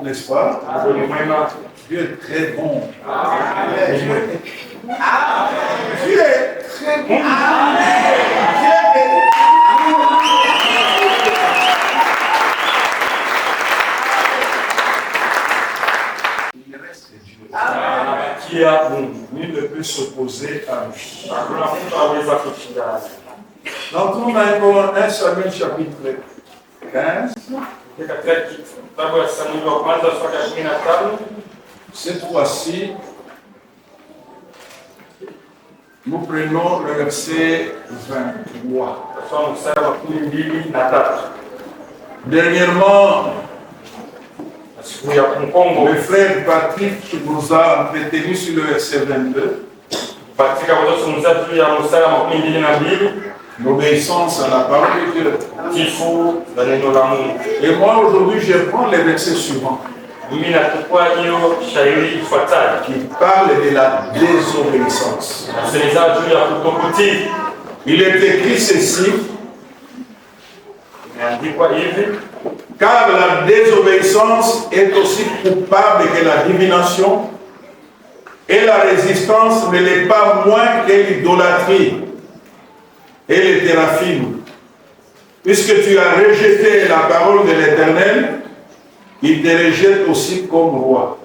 n'est-ce pas? Dieu est très bon. Amen. Dieu est très bon. Il reste Dieu. Qui a nul ne peut s'opposer à lui. Dans 1 Samuel chapitre 15, cette fois-ci, nous prenons le verset 23. Dernièrement, le frère Patrick nous a entretenu sur le verset 22. L'obéissance à la parole de Dieu. Et moi aujourd'hui je prends les versets suivants qui parlent de la désobéissance. Il est écrit ceci: car la désobéissance est aussi coupable que la divination, et la résistance ne l'est pas moins que l'idolâtrie et les théraphimes. Puisque tu as rejeté la parole de l'Éternel, il te rejette aussi comme roi.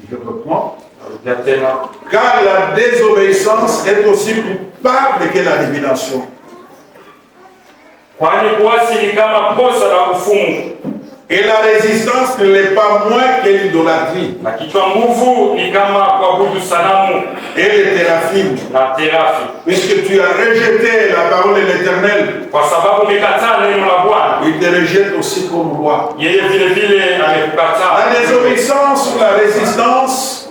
Je reprends. Car la désobéissance est aussi coupable que la divination. Et la résistance ne l'est pas moins que l'idolâtrie et les théraphimes. Puisque tu as rejeté la parole de l'Éternel, il te rejette aussi comme roi. La désobéissance ou la résistance,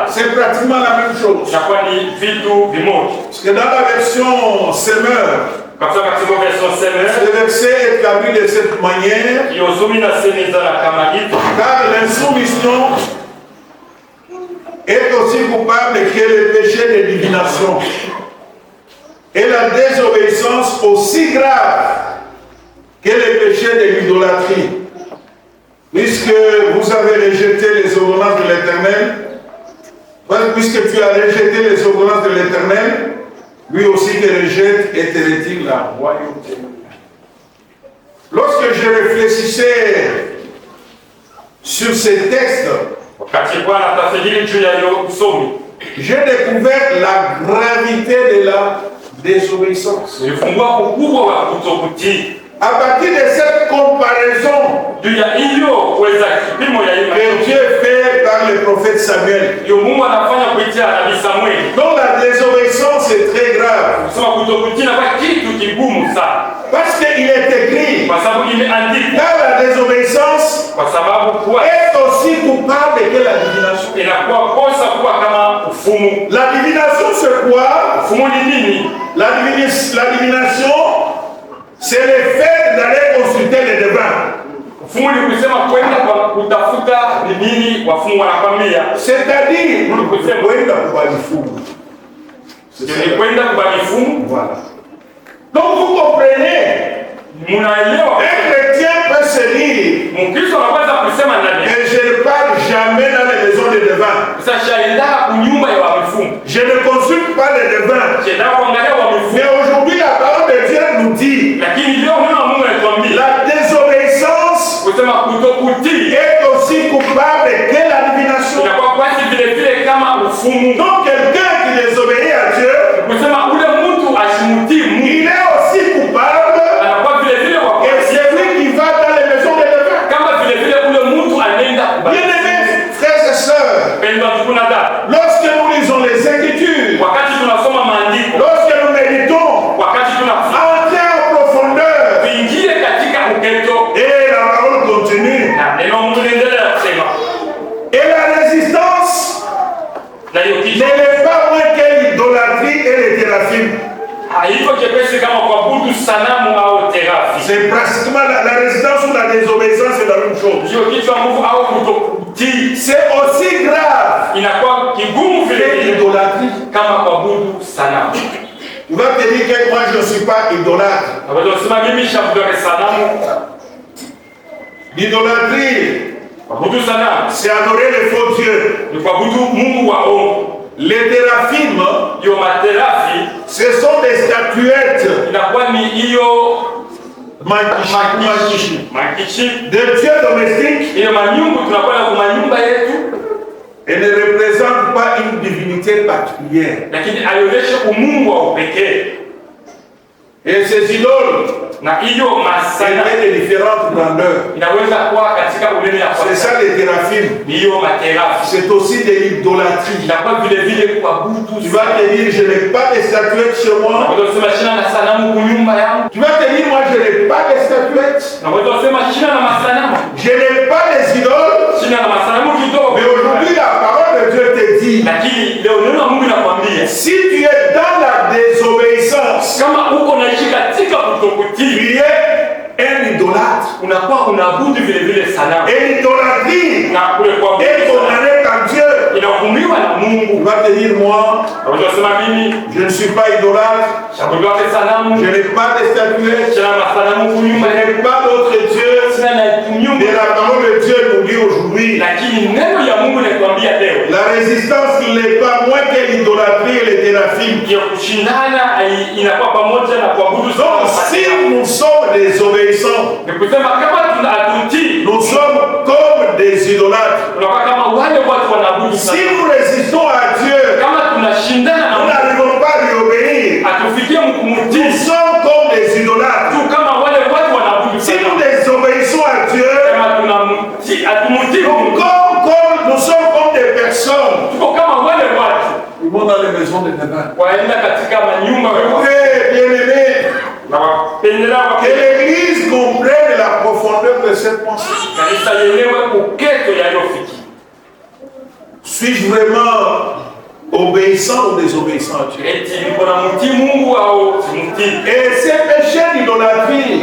c'est pratiquement la même chose. Parce que dans la version Semeur, ce verset est établi de cette manière: car l'insoumission est aussi coupable que le péché de divination, et la désobéissance aussi grave que le péché de l'idolâtrie. Puisque vous avez rejeté les ordonnances de l'Éternel, puisque tu as rejeté les ordonnances de l'Éternel, lui aussi te rejette et te retire la royauté. Lorsque je réfléchissais sur ces textes, j'ai découvert la gravité de la désobéissance. À partir de cette comparaison que Dieu fait par le prophète Samuel, dont la désobéissance est très grave, parce qu'il est écrit, car la désobéissance est aussi coupable que la divination. La divination c'est quoi? La divination, c'est le fait d'aller consulter les devins. C'est-à-dire, voilà. Donc vous comprenez, un chrétien peut se dire que je ne parle jamais dans les maisons des devins. Je ne consulte pas les devins. Mais aujourd'hui, la parole de Dieu nous dit la désobéissance est aussi coupable que la divination. Donc quelqu'un qui désobéit à Dieu, il est aussi coupable que celui qui va dans les maisons des devins. Bien-aimés frères et sœurs, lorsque nous lisons les Écritures, lorsque nous méditons, entrez en profondeur, et la parole continue. Et la résistance n'est pas moins que l'idolâtrie et les théraphimes. C'est pratiquement la résistance ou la désobéissance, c'est la même chose. C'est aussi grave que l'idolâtrie. Tu vas te dire que moi je ne suis pas idolâtre. L'idolâtrie, c'est adorer les faux dieux. Les téraphimes, ce sont des statuettes de dieux domestiques et ne représentent pas une divinité particulière. Et ces idoles étaient de différentes grandeurs. C'est ça les téraphimes. C'est aussi de l'idolâtrie. Tu vas te dire, je n'ai pas de statuettes chez moi. Tu vas te dire, moi je n'ai pas de statuettes. Je n'ai pas des idoles. Mais aujourd'hui la parole de Dieu te dit, si tu es dans la désobéissance, tu es un idolâtre. Et l'idolâtrie est condamnée par Dieu. Tu vas te dire, moi, je ne suis pas idolâtre. Je n'ai pas de statuettes. Je n'ai pas d'autre Dieu. Et la parole de Dieu nous dit aujourd'hui, la résistance n'est pas moins que l'idolâtrie et les téraphimes. Donc si nous sommes des obéissants, nous sommes comme des idolâtres. Si nous résistons à Dieu, nous n'arrivons pas à lui obéir. Nous sommes comme des idolâtres. Si nous désobéissons à Dieu, nous sommes comme des personnes. Ils vont dans les maisons de demain. Bien-aimés, que l'Église comprenne la profondeur de cette pensée. Suis-je vraiment obéissant ou désobéissant à Dieu? Et ces péchés d'idolâtrie,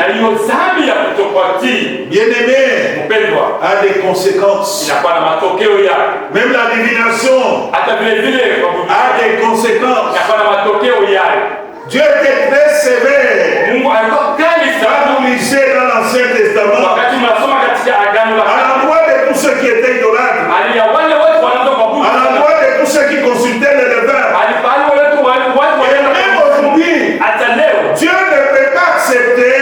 bien-aimé, a des conséquences. Même la divination a des conséquences. Dieu était très sévère. Quand nous lisons dans l'Ancien Testament, à l'endroit de tous ceux qui étaient idolâtres, à l'endroit de tous ceux qui consultaient les levains, et même aujourd'hui, Dieu ne peut pas accepter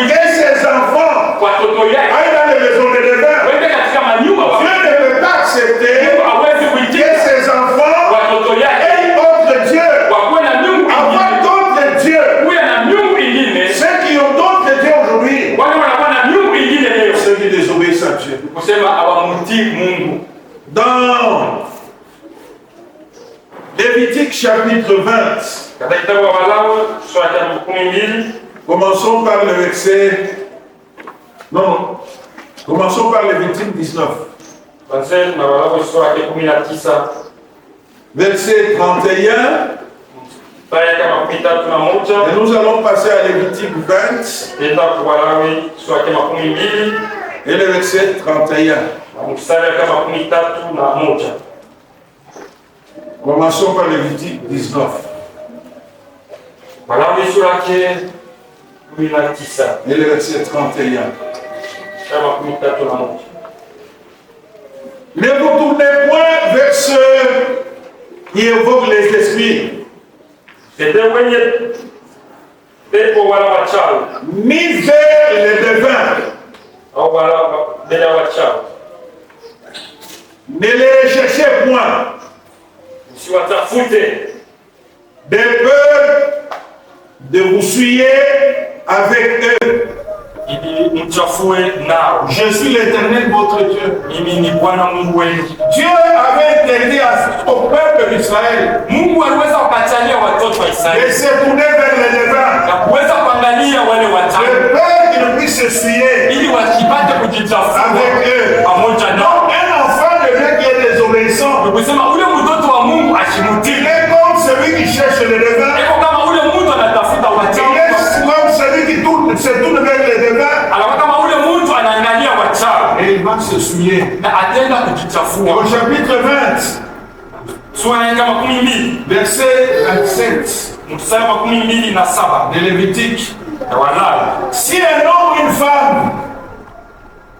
que ses enfants aillent dans les maisons de levains. Dieu ne peut pas accepter que ses enfants aient autre Dieu. Avoir d'autres dieux. Ceux qui ont d'autres dieux aujourd'hui, ceux qui désobéissent à Dieu. Dans Lévitique chapitre 20, commençons par le verset. Non. Commençons par Lévitique 19. Verset 31. Et nous allons passer à Lévitique 20. Et le verset 31. Commençons par Lévitique 19. Et le verset 31. Ne vous tournez point vers ceux qui évoquent les esprits, ni vers les devins. Ne les cherchez point, de peur de vous souiller avec eux. Je suis l'Éternel votre Dieu. Dieu avait interdit au peuple d'Israël de se tourner vers les devins, de peur qu'ils ne puissent se souiller avec eux. Donc un enfant de Dieu qui est désobéissant, il est comme celui qui cherche les devins. Il est comme celui qui se tourne vers les devins. Et il va se souiller. Au chapitre 20, verset 27 de Lévitique. Si un homme ou une femme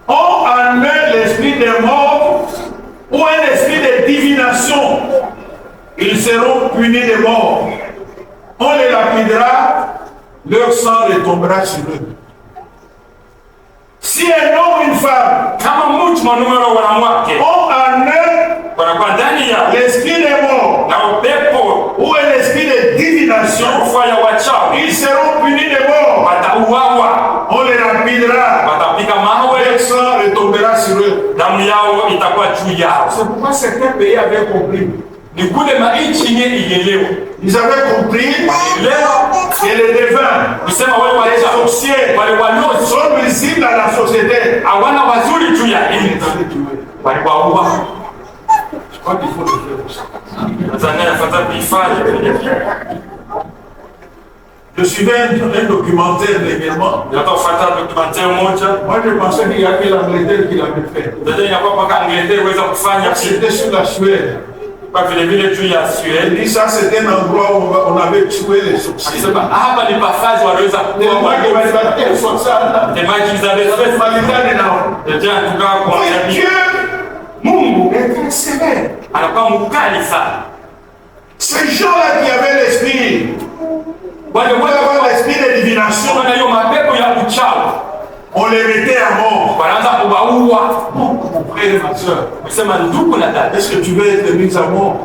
ont en eux l'esprit des morts ou un esprit de divination, ils seront punis de mort. On les lapidera, leur sang retombera sur eux. Si un homme ou une femme ont en eux l'esprit des morts ou un esprit de divination, ils seront punis de mort. On les lapidera, leur sang retombera sur eux. C'est pourquoi certains pays avaient compris. Ils avaient compris que les devins, les sorciers sont visibles à la société. Je crois qu'il faut le faire. Je suivais un documentaire dernièrement. Moi, je pensais qu'il y a que l'Angleterre qui l'avait fait. C'était sur la Suède. Il dit ça, c'était un endroit où on avait tué les sorciers. Dieu est sévère. Ces gens-là qui avaient l'esprit, l'esprit de divination, on les mettait à mort. Mon frère et ma soeur, est-ce que tu veux être mis à mort?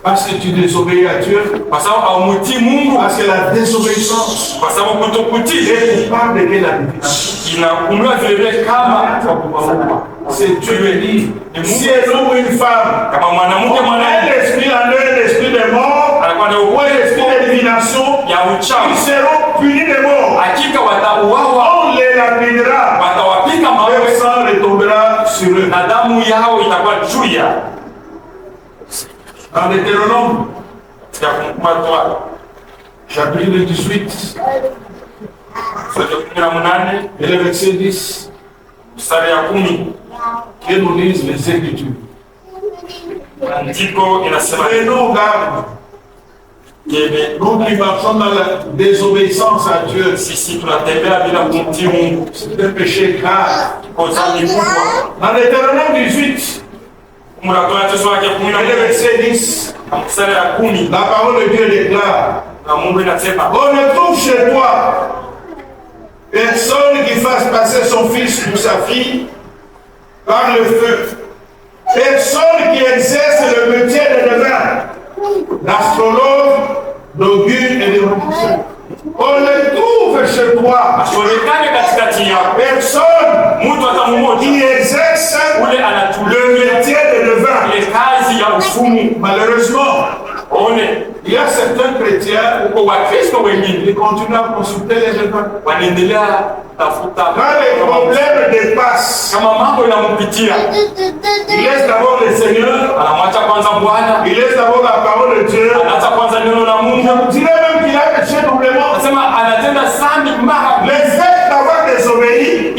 Parce que tu désobéis à Dieu. Parce que la désobéissance est coupable de la divination. C'est Dieu qui dit, si un homme ou une femme ont un esprit en eux, l'esprit de mort, ou un esprit de divination, ils seront punis de mort. On les lapidera, leur sang retombera sur eux. Dans Deutéronome, chapitre 18, et le verset 10, qui nous lisent les Écritures. Prenons garde, nous qui marchons dans la désobéissance à Dieu, c'est un péché grave. Dans Deutéronome 18, et le verset 10, la parole de Dieu déclare, on ne trouve chez toi personne qui fasse passer son fils ou sa fille par le feu, personne qui exerce le métier de devin, d'astrologue, d'augure et de magicien. On le trouve chez toi personne qui exerce le métier de devin. Malheureusement, il y a certains chrétiens qui continuent à consulter les devins. Quand les problèmes dépassent, il laisse d'abord le Seigneur, il laisse d'abord la parole de Dieu. Je dirais même qu'il a péché doublement. Le fait d'avoir désobéi,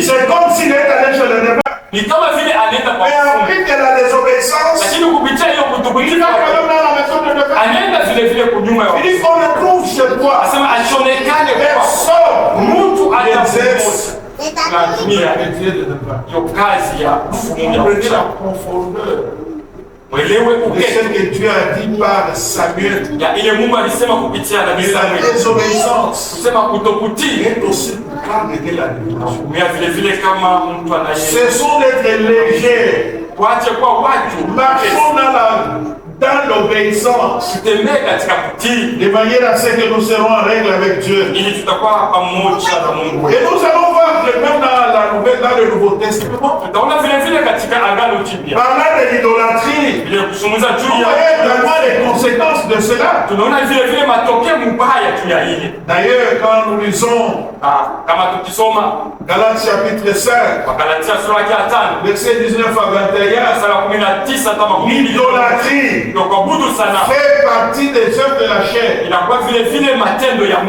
c'est comme s'il est allé chez le devin. Mais ensuite de la désobéissance, il va quand même dans la maison de devin. Il dit qu'on le trouve chez toi. Personne exerce le métier de devin. Prenez la profondeur de ce que Dieu a dit par Samuel. Et la désobéissance est aussi grave que la divination. Ce sont d'être légers. Marchons dans l'obéissance, de manière à ce que nous serons en règle avec Dieu. Et nous allons voir que même dans le Nouveau Testament, parlant de l'idolâtrie, on voyait vraiment les conséquences de cela. D'ailleurs, quand nous lisons Galates chapitre 5, verset 19 à 21, l'idolâtrie fait partie des œuvres de la chair.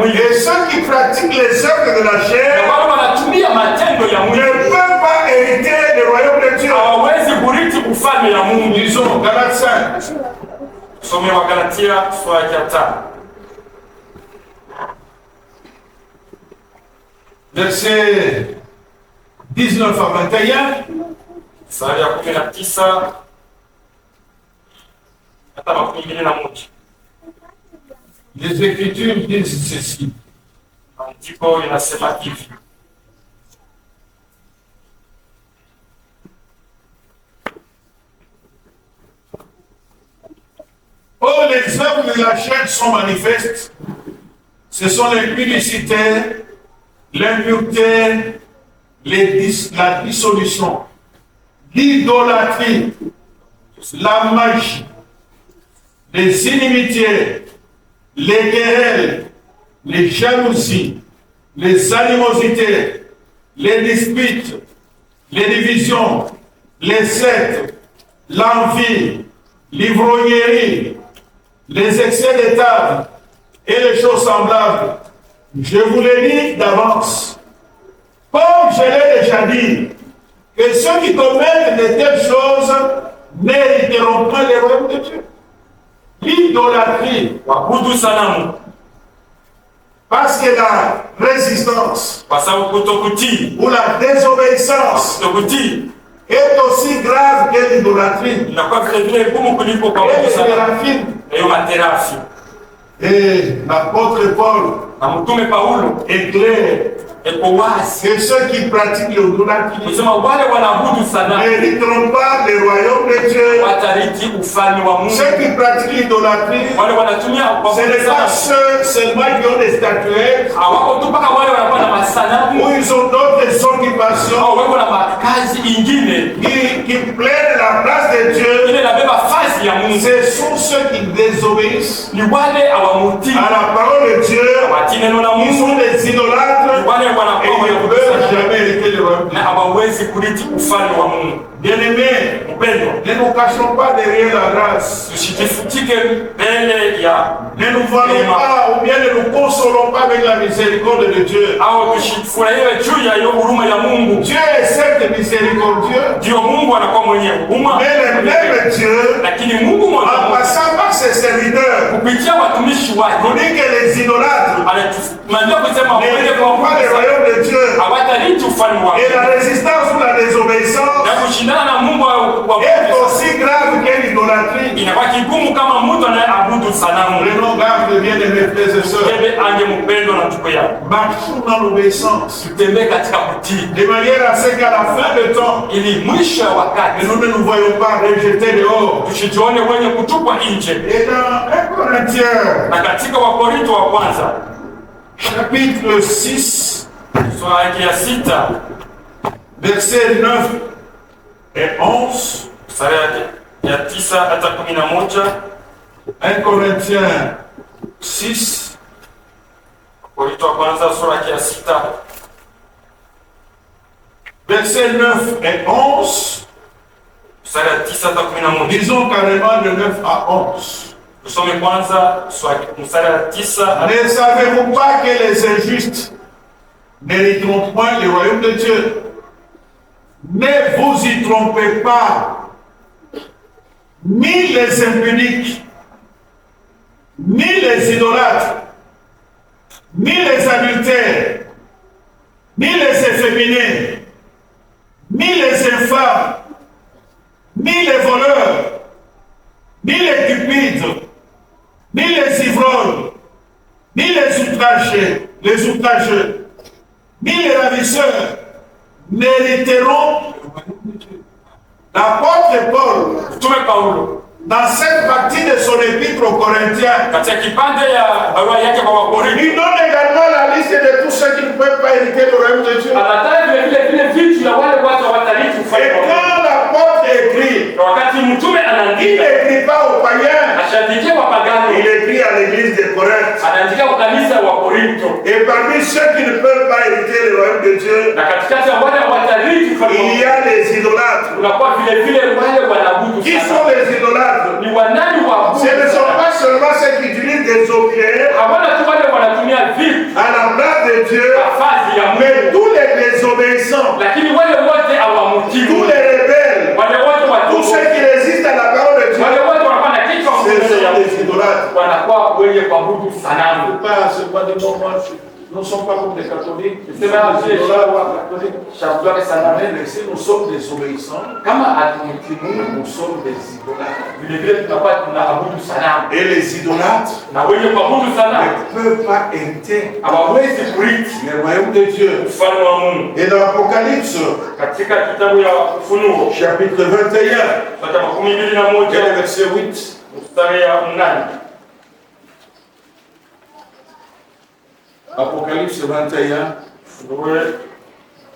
Et ceux qui pratiquent les œuvres de la chair ne peuvent pas hériter le royaume de Dieu. Disons Galates 5. Verset 19 à 21. Mstari ya 19 hata 21. Les Écritures disent ceci. Maandiko inasema hivi. Oh, les œuvres de la chair sont manifestes. Ce sont les publicités, l'impureté, la dissolution, l'idolâtrie, la magie, les inimitiés, les querelles, les jalousies, les animosités, les disputes, les divisions, les sectes, l'envie, l'ivrognerie, les excès de table et les choses semblables. Je vous l'ai dit d'avance, comme je l'ai déjà dit, que ceux qui commettent de telles choses n'hériteront pas les royaumes de Dieu. L'idolâtrie, parce que la résistance ou la désobéissance est aussi grave que l'idolâtrie. Et l'apôtre Paul éclaire que ceux qui pratiquent l'idolâtrie n'hériteront pas le royaume de Dieu. Ceux qui pratiquent l'idolâtrie, ce n'est pas ceux seulement qui ont des statuettes, où ils ont d'autres occupations, qui plaident la place de Dieu. Ce sont ceux qui désobéissent à la parole de Dieu. Ils sont des idolâtres. Et ils ne peuvent jamais hériter le royaume. Bien-aimés, ne nous cachons pas derrière la grâce. Ne nous valons pas ou bien ne nous consolons pas avec la miséricorde de Dieu. Dieu est certes miséricordieux, mais le même Dieu, en passant par ses serviteurs, nous dit que les idolâtres n'hériteront pas le royaume de Dieu. Et la résistance ou la désobéissance est aussi grave que l'idolâtrie. Prenons garde, bien-aimés frères et sœurs. Marchons dans l'obéissance, de manière à ce qu'à la fin de temps, nous ne nous voyons pas rejetés dehors. Et dans 1 Corinthiens, chapitre 6, versets 9 et 11. 1 Corinthiens 6, versets 9 et 11. Disons carrément de 9 à 11. Ne savez-vous pas que les injustes n'hériteront point le royaume de Dieu? Ne vous y trompez pas. Ni les impuniques, ni les idolâtres, ni les adultères, ni les efféminés, ni les infâmes, ni les voleurs, ni les cupides, ni les ivrognes, ni les outrageux, ni les ravisseurs n'hériteront. L'apôtre Paul, dans cette partie de son épître aux Corinthiens, il donne également la liste de tous ceux qui ne peuvent pas hériter le royaume de Dieu. Et quand l'apôtre écrit, il n'écrit pas aux païens, il écrit à l'église de Corinthe. Et parmi ceux qui ne peuvent pas hériter le royaume de Dieu, il y a les idolâtres. Qui sont les idolâtres? Ce ne sont pas seulement ceux qui utilisent des objets à la place de Dieu, mais tous les désobéissants, tous les rebelles, tous ceux qui résistent à la parole de Dieu, ce sont des idolâtres. Pas seulement des moments. Nous ne sommes pas comme des catholiques. C'est vrai, Nous sommes des Chakula sana mais si nous sommes désobéissants, kama hatumtii Mungu, nous sommes des idolâtres. vile vile tunakuwa tunaabudu sanamu. Et les idolâtres Na wenye kuabudu sanamu ne peuvent pas entrer hawawezi kurithi le royaume de Dieu. ufalme wa Mungu. Et dans l'Apocalypse, Katika kitabu ya Ufunuo chapitre 21, sura ya et le 21 verset 8, mstari ya 8. Apocalypse 21, Ufunuo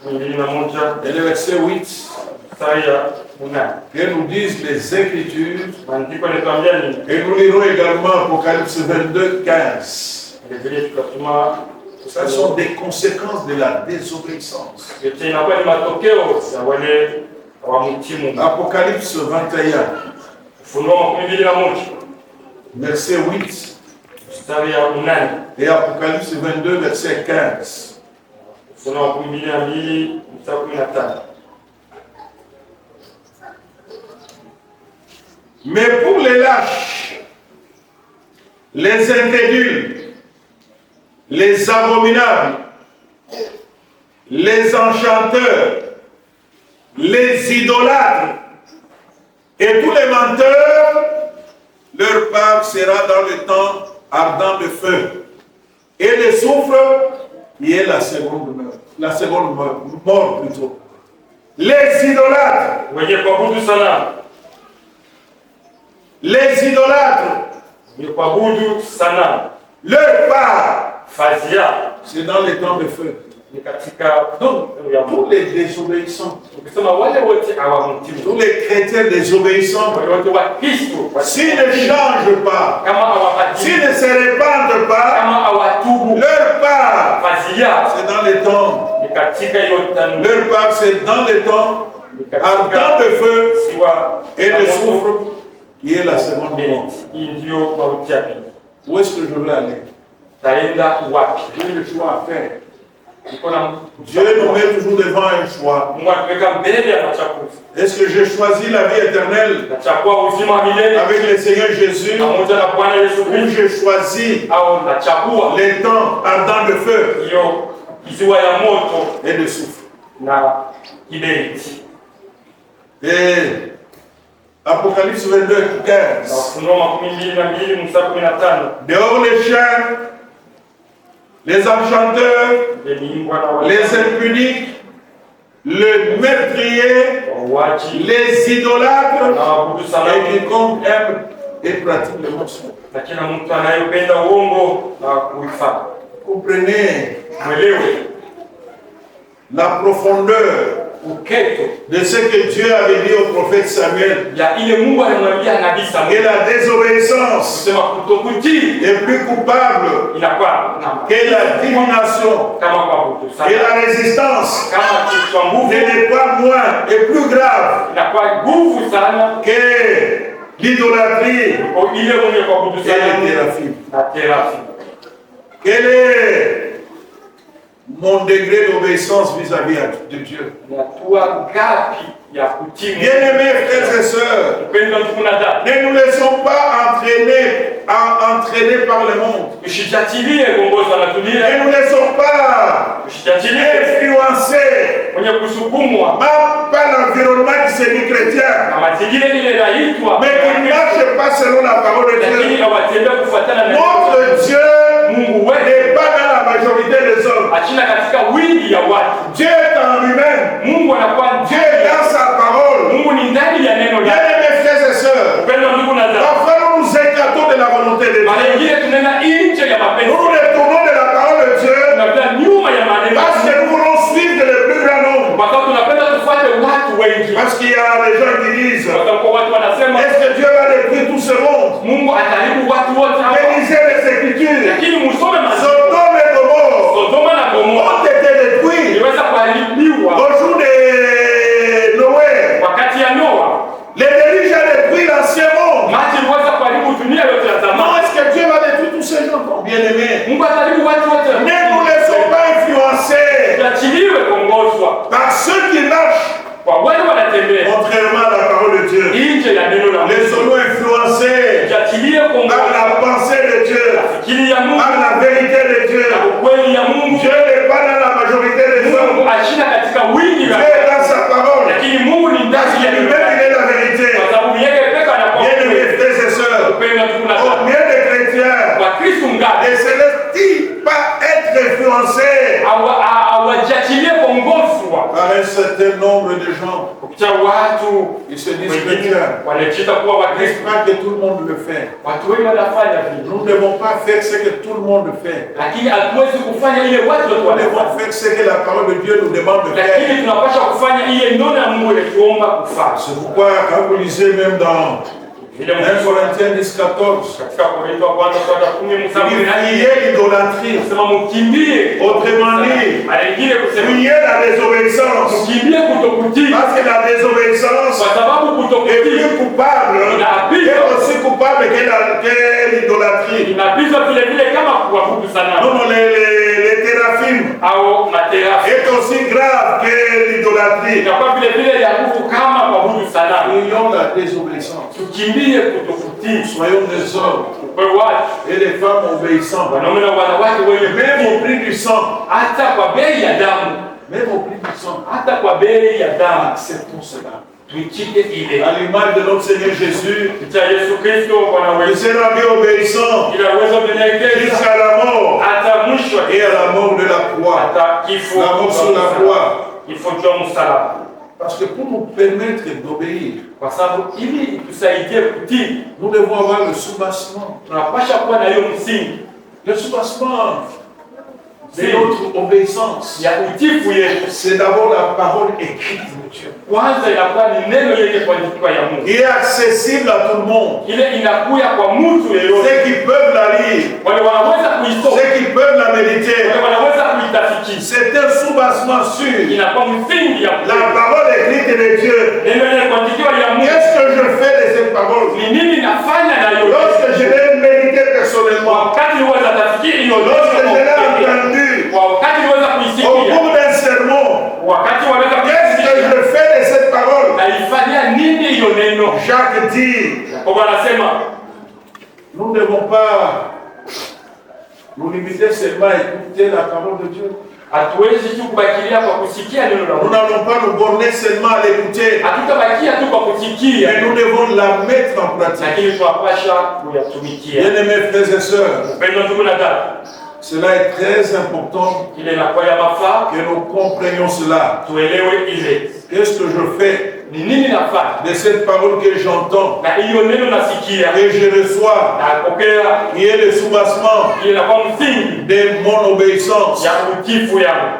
21 et le verset 8, mstari ya 8. que nous disent les Écritures, Maandiko yanatuambia nini? et nous lirons également Apocalypse 22, 15. Vile vile tutasoma Ce sont des conséquences de la désobéissance. yote inakuwa ni matokeo ya wale hawamtii Mungu. Apocalypse 21, Ufunuo 21 verset 8, mstari ya 8. et Apocalypse 22, verset 15. Ufunuo 22 mstari 15. Mais pour les lâches, les incrédules, les abominables, les enchanteurs, les idolâtres et tous les menteurs, leur part sera dans le temps ardent de feu et le soufre, qui est la seconde mort plutôt. Les idolâtres, Wenye kuabudu sanamu, les idolâtres, wenye kuabudu sanamu, leur part, fazia c'est dans les temps de feu. ni katika ya Tous Mungu. les désobéissants, Ukisema wale wote hawamtii Mungu, tous les chrétiens désobéissants, wale wote wa Kristo s'ils ne changent pas, kama hawabadiliki, s'ils ne se répandent pas, kama hawatubu, leur part, fazia c'est dans les temps. ni katika hiyo tano, Leur part, c'est dans les temps ni ardent katika de feu siwa et de soufre, qui est la seconde mort. hii ndio mauti ya pili. Où est-ce que je veux aller? Taenda wapi? J'ai le choix à faire. Iko na Dieu nous met toujours devant un choix. Mungu atuweka mbele ya machaguzi. Est-ce que j'ai choisi la vie éternelle Nachagua uzima wa milele avec le Seigneur Jésus, pamoja na Bwana Yesu ou Kristo, j'ai choisi au nachagua les temps ardents de feu hiyo kiziwa ya moto et de soufre? na kiberiti? Et Apocalypse 22, 15. Ufunuo 22 mstari 15. Dehors les chiens, les enchanteurs, Iliimbwa na wale les impudiques, le meurtrier, wauaji les idolâtres na waabudu et sanamu quiconque aime et pratique le mensonge. na kila mtu anayependa uongo na kuifanya. Comprenez Mwelewe la profondeur uketo de ce que Dieu avait dit au prophète Samuel, ya ile Mungu alimwambia nabii que Samuel, la désobéissance kusema kutokutii est plus coupable inakuwa na que la divination kama kuabudu et sanamu, la résistance kama kichwa nguvu n'est pas moins et plus grave inakuwa nguvu sana que l'idolâtrie kwa ile mwenye kuabudu et le sanamu théraphime. na terafi. Quel est mon degré d'obéissance vis-à-vis de Dieu? Ni hatua ngapi ya kutii Mungu? Bien-aimés frères et sœurs, Mpendwa ndugu na dada, ne nous laissons pas entraîner par le monde. usijatilie kuongozwa na Ne dunia, nous laissons pas usijatilie influencer mwenye kusukumwa par l'environnement qui se dit chrétien, na mazingira ile inaitwa, mais qui ne marche pas selon la parole de lakini Dieu. hawatembea kufuatana na Notre Dieu Mungu wetu. n'est pas dans la majorité des hommes. Achina katika wingi ya watu. Dieu est en lui-même. Mungu anakuwa Dieu est dans sa parole. Mungu ni ndani ya neno lake. Bien-aimés frères et sœurs, Mpendwa ndugu na dada, parfois nous nous écartons de la volonté de mara Dieu. nyingine tunaenda nje ya mapenzi, Nous nous détournons de la parole de Dieu tunaenda nyuma ya maneno, parce que nous voulons suivre le plus grand nombre. kwa sababu tunapenda tufuate watu wengi. Parce qu'il y a des gens qui disent, Kwa sababu watu wanasema est-ce que Dieu va détruire tout ce monde? Mungu ataharibu watu wote hapa. Mais lisez les Écritures. Lakini musome maandiko. Sodome et Gomorrhe Sodoma na Gomora ont été détruits iliweza kuharibiwa au jour de Noé. wakati ya Noa. Les déluges ont détruit l'ancien monde. Maji iliweza kuharibu dunia yote ya Non, zamani. est-ce que Dieu va détruire tous ces gens? Bien-aimés, Mungu ataharibu watu wote. ne nous laissons pas influencer Tuachiliwe kuongozwa par ceux qui marchent kwa wale wanatembea contrairement à la parole de Dieu. nje ya neno la Mungu. Laissons-nous influencer Tuachilie par kuongozwa la pensée de Dieu, akili ya Mungu, par la vérité de de gens, kupitia watu ils se disent wengine chrétiens. wanajiita kuwa N'est-ce Wakristo. pas que tout le monde le fait? Watu wengi wanafanya vile, Nous ne devons pas faire ce que tout le monde fait. lakini hatuwezi kufanya ile watu wote Nous devons wanafanya, faire ce que la parole de Dieu nous demande de faire. lakini tunapaswa kufanya ile neno ya Mungu inatuomba kufanya. C'est pourquoi quand vous lisez même dans Vile 1 Mungu Corinthiens 10:14, katika Korintho wa kwanza sura ya 10 mstari il dit wa 4 fuyez l'idolâtrie. anasema mkimbie. Autrement dit, Mara nyingine kusema fuyez la désobéissance. mkimbie kutokutii, Parce que la désobéissance kwa sababu est kutokutii plus coupable, est aussi coupable que l'idolâtrie. inapizwa vile vile kama kuabudu sanamu Non, les téraphimes au materafi, est aussi grave que l'idolâtrie. inakuwa vile vile ya nguvu kama kuabudu sanamu. Fuyons la désobéissance. Tukimbie kutokutii, Soyons des hommes kwa watu et des femmes obéissants. wanaume na wanawake wenye Même au mema, prix du sang. hata kwa bei ya damu, Même au prix du sang. hata kwa bei ya damu, Acceptons cela. tuichike ile À l'image de notre Seigneur Jésus, kupitia Yesu Kristo Bwana il wetu, s'est rendu obéissant ila uwezo kunyenyekeza jusqu'à la mort hata mwisho, et à la mort de la croix. hata kifo La mort sur la croix. kifo cha msalaba. Parce que pour nous permettre d'obéir, Kwa sababu ili tusaidie kutii, nous devons avoir le soubassement. tunapasha kuwa na hiyo msingi Le soubassement de notre obéissance, ya utiifu yetu. c'est d'abord la parole écrite de Dieu, Kwanza inakuwa ni neno yenye kuandikwa ya Mungu, qui est accessible à tout le monde. ile inakuya kwa mtu yeyote, Ceux qui peuvent la lire, wale wanaweza kuisoma, ceux qui peuvent la méditer, wale wanaweza kuitafikisha. c'est un soubassement sûr. Inakuwa msingi ya La parole écrite de Dieu. neno yenye kuandikwa ya Mungu. Qu'est-ce que je fais de cette parole? Ni nini nafanya na hiyo? Lorsque je l'ai médité personnellement, Wakati uweza tafikiri hiyo lorsque je l'ai neno, entendu wakati uweza au kuisikia, cours d'un sermon, wakati unaweza qu'est-ce que kuisikia, je fais de cette parole? naifanyia nini hiyo neno? Jacques dit, Kwa maana anasema nous ne devons pas nous limiter seulement à écouter la parole de Dieu. hatuwezi tu kubakilia kwa kusikia neno la Nous Mungu. n'allons pas nous borner seulement à l'écouter, Hatutabakia tu kwa kusikia, mais nous devons la mettre en pratique. lakini tunapasha kuyatumikia. Bien-aimés frères et sœurs, Mpendwa ndugu na dada, cela est très important ile inakuwa ya mafaa que nous comprenions cela. tuelewe ile Qu'est-ce que je fais ni nini nafanya de cette parole que j'entends, na hiyo neno nasikia que je reçois, napokea, qui est le soubassement ile inakuwa msingi de mon obéissance? ya utiifu yangu.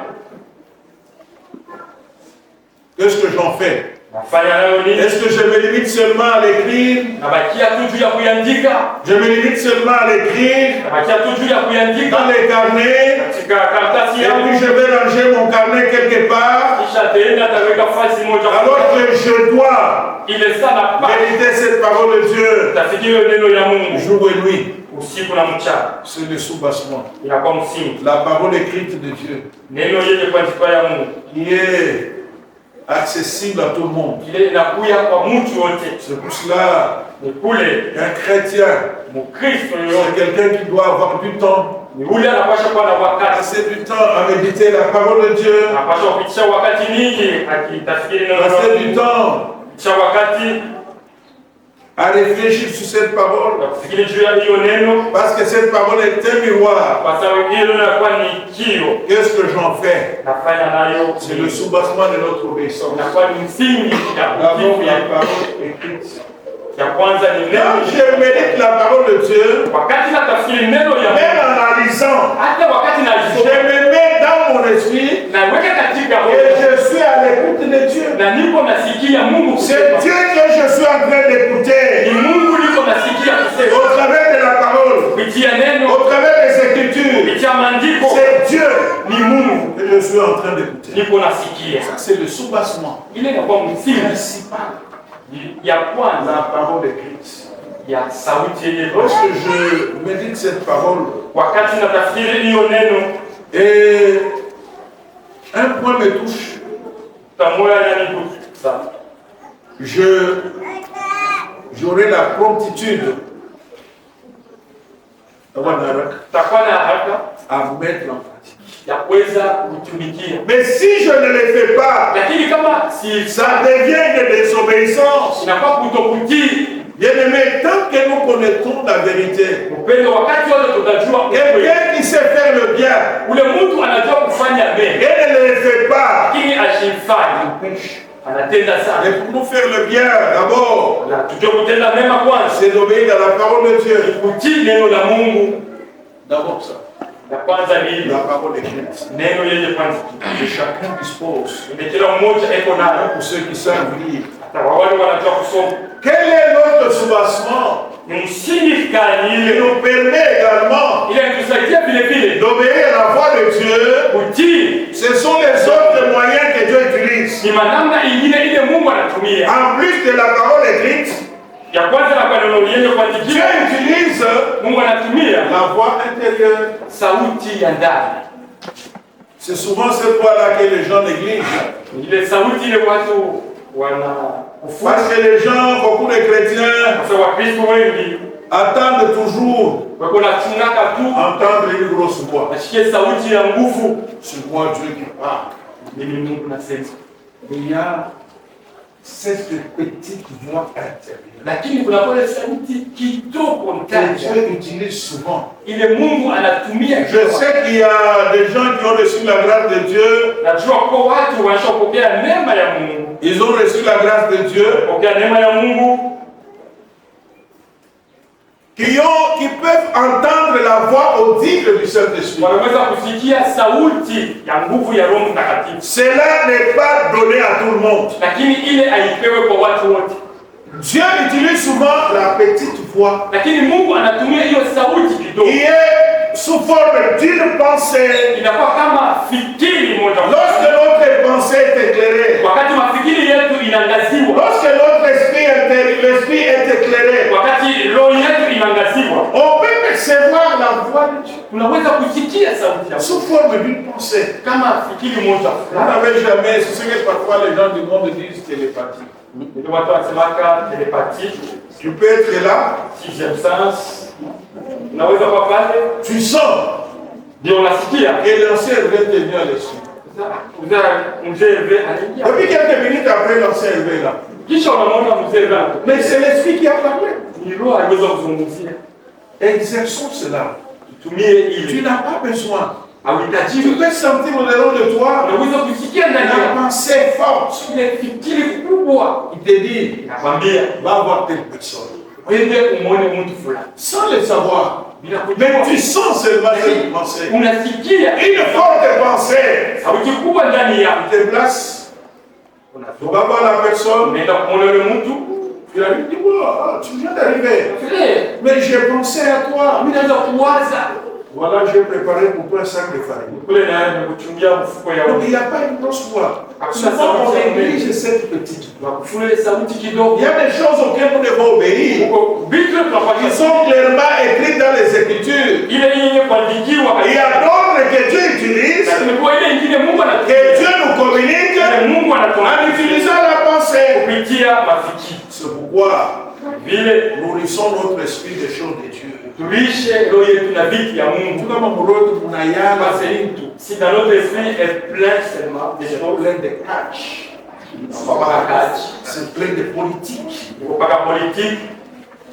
Qu'est-ce que j'en fais? Nafanya nayo nini? Est-ce que je me limite seulement à l'écrire? Nabakia tu juu ya kuiandika, Je me limite seulement à l'écrire nabakia tu juu ya kuiandika dans les carnets katika karatasi et puis je yangu, vais ranger mon carnet quelque part kisha tena taweka fasi moja, alors que je dois ile sana pa méditer cette parole de Dieu tafikirio neno ya Mungu jour et nuit. usiku na mchana, C'est le soubassement. inakuwa msingi. La parole écrite de Dieu Neno yenye kuandikwa ya Mungu qui est accessible à tout le monde. ile inakuya kwa mtu wote, C'est pour cela ni kule qu'un chrétien, Mkristo c'est yoyote quelqu'un qui doit avoir du temps, ni ule anapasha kuwa na wakati, passer du temps à méditer la parole de Dieu, anapasha kupitisha wakati mingi akitafikiri neno la passer du Mungu, temps kupitisha wakati à réfléchir sur cette parole, na kufikiri juu ya hiyo neno, parce que cette parole est un miroir. kwa sababu hiyo neno inakuwa ni kio. Qu'est-ce que j'en fais? Nafanya nayo C'est le soubassement de notre obéissance. inakuwa ni msingi ya D'abord utiifu la ya parole écrite. ya kwanza ni Quand neno. je médite la parole de Dieu, Wakati natafsiri neno ya même Mungu, en la lisant, hata wakati je naisoma me mets dans mon esprit naweka katika et roho je suis à l'écoute de Dieu. na niko nasikia Mungu C'est kusema. Dieu que je suis en train d'écouter Ni Mungu niko nasikia au kusema travers de la parole, kupitia au neno, travers des Écritures. kupitia maandiko. C'est Dieu Ni Mungu que je suis en train d'écouter. niko nasikia. Ça, c'est le soubassement Ile inakuwa msingi principal ya de kwanza la parole écrite. ya sauti yenye roho. Lorsque je médite cette parole, Wakati natafsiri hiyo neno, et un point me touche, tamoya yanigusa, j'aurai la promptitude takuwa na haraka à mettre en pratique. ya kuweza kutumikia. Mais si je ne le fais pas, Lakini kama si ça devient une désobéissance. inakuwa kutokutii, Bien-aimés, tant que nous connaissons la vérité, upendo wakati wote tutajua ukweli. quelqu'un qui sait faire le bien Ule mtu anajua kufanya et mema ne le fait pas, lakini ashifanye, il pêche. anatenda Et sana. pour nous faire le bien, d'abord, Na tujue kutenda mema kwanza. c'est d'obéir à la parole de Dieu. Kutii neno la Mungu. D'abord ça. La kwanza ni La parole écrite. neno yenye kwanza. Que chacun dispose. Ni kila mmoja eko nayo. Pour ceux qui savent lire. Hata wale wanajua kusoma. Quel est notre soubassement Ni msingi gani qui ile nous permet également ile inatusaidia vile vile d'obéir à la voix de Dieu? kutii. Ce sont les autres moyens que Dieu utilise. Ni manamna ingine ile Mungu anatumia. En plus de la parole écrite, Ya kwanza na kwa neno lenye Dieu kuandikia, utilise Mungu anatumia la voix intérieure. sauti ya ndani. C'est souvent cette voix-là que les gens négligent. Ile sauti ile watu wana Parce que les gens, beaucoup de chrétiens, Sasa Wakristo wengi attendent toujours wako na tunaka tu entendre une grosse voix. asikie sauti ya nguvu. C'est moi Dieu qui parle. Mimi Mungu nasema. Il y a cette petite voix intérieure Lakini kuna pale sauti kidogo que ndani. Dieu utilise souvent. Ile Mungu anatumia. Je sais qu'il y a des gens qui ont reçu la grâce de Dieu. Najua kwa watu wanashopokea neema ya Mungu. Ils ont reçu la grâce de Dieu. Pokea neema ya Mungu. Qui peuvent entendre la voix audible du Saint-Esprit. Wanaweza kusikia sauti ya nguvu ya Roho Mtakatifu. Cela n'est pas donné à tout le monde. Lakini ile haipewe kwa watu wote. Dieu utilise souvent la petite voix Lakini Mungu anatumia hiyo sauti kidogo. qui est sous forme d'une pensée. Inakuwa kama fikiri moja. Lorsque notre pensée est éclairée, Wakati mafikiri yetu inaangaziwa, lorsque notre l'esprit est éclairé, wakati roho yetu inaangaziwa, on peut percevoir la voix de Dieu tunaweza kusikia sauti ya Mungu sous forme d'une pensée. kama fikiri moja. Vous n'avez jamais, c'est ce que parfois les gens du monde disent télépathie. Ndio watu wanasemaka telepati, Tu peux être là, sixième sens. Unaweza kwa pale, tu sens ndio unasikia. et l'ancien revient te vient à l'esprit. Mzee anaingia. Depuis quelques minutes après, l'ancien revient là. Kisha unamwona mzee hapo. Mais c'est l'esprit qui a parlé. Ni roho aliweza kuzungumzia. Exerçons cela. Tutumie Tu ile. n'as pas besoin. Tu Hauhitaji. peux sentir au-dedans de toi Unaweza kusikia ndani la yako. pensée forte. Ile fikiri kubwa. Il te dit, Nakwambia, va voir telle personne. wende umuone mtu fulani. Sans le savoir. Bila Mais kujua. tu sens seulement cette pensée. Unasikia Une forte pensée. sauti kubwa ndani yako. Tu te places. Tu vas voir la personne. Unaenda kumwona yule mtu. Tu lui dis, oh, tu viens d'arriver. Mais j'ai pensé à toi. Mimi naweza kuwaza. Voilà, j'ai préparé pour toi un sac de farine. Kule na nimekuchungia mfuko ya Donc il n'y a pas une grosse voix. Hakuna Souvent on sauti ya néglige mbele. cette petite voix. Kufuna ile sauti kidogo. Il y a des choses auxquelles nous devons obéir. Huko vitu Qui tunapata sont clairement écrites dans les Écritures. ile yenye kuandikiwa. Il y a d'autres que Dieu utilise, Lakini kwa ile nyingine Mungu que anatumia. Dieu nous communique Ile Mungu en anatumia utilisant la pensée. kupitia mafikiri. C'est pourquoi Vile nourrissons notre esprit des choses de Dieu. tulishe roho yetu na vitu ya Mungu. Tout comme on rote mon ayala, Parce que si dans notre esprit est plein seulement des c'est choses, plein de catch, c'est plein de politique, kupaka politique,